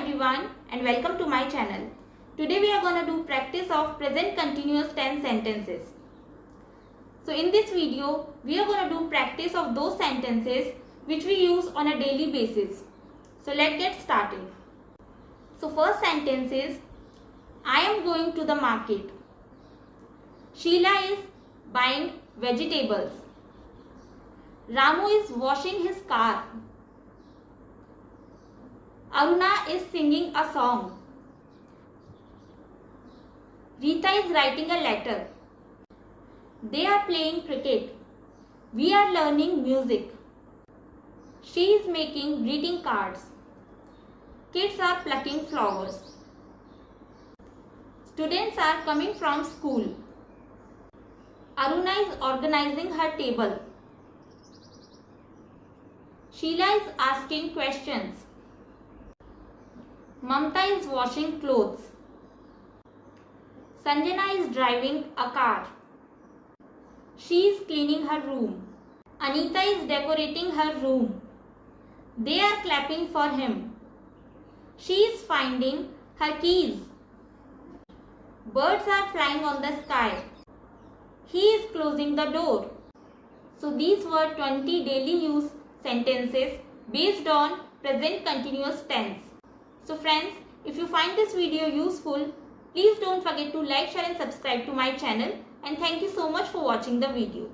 everyone and welcome to my channel. Today we are going to do practice of present continuous tense sentences. So in this video we are going to do practice of those sentences which we use on a daily basis. So let's get started. So first sentence is, I am going to the market. Sheila is buying vegetables. Ramu is washing his car. Aruna is singing a song. Rita is writing a letter. They are playing cricket. We are learning music. She is making greeting cards. Kids are plucking flowers. Students are coming from school. Aruna is organizing her table. Sheila is asking questions. Mamta is washing clothes. Sanjana is driving a car. She is cleaning her room. Anita is decorating her room. They are clapping for him. She is finding her keys. Birds are flying on the sky. He is closing the door. So these were 20 daily use sentences based on present continuous tense. So friends, if you find this video useful, please don't forget to like, share and subscribe to my channel, and thank you so much for watching the video.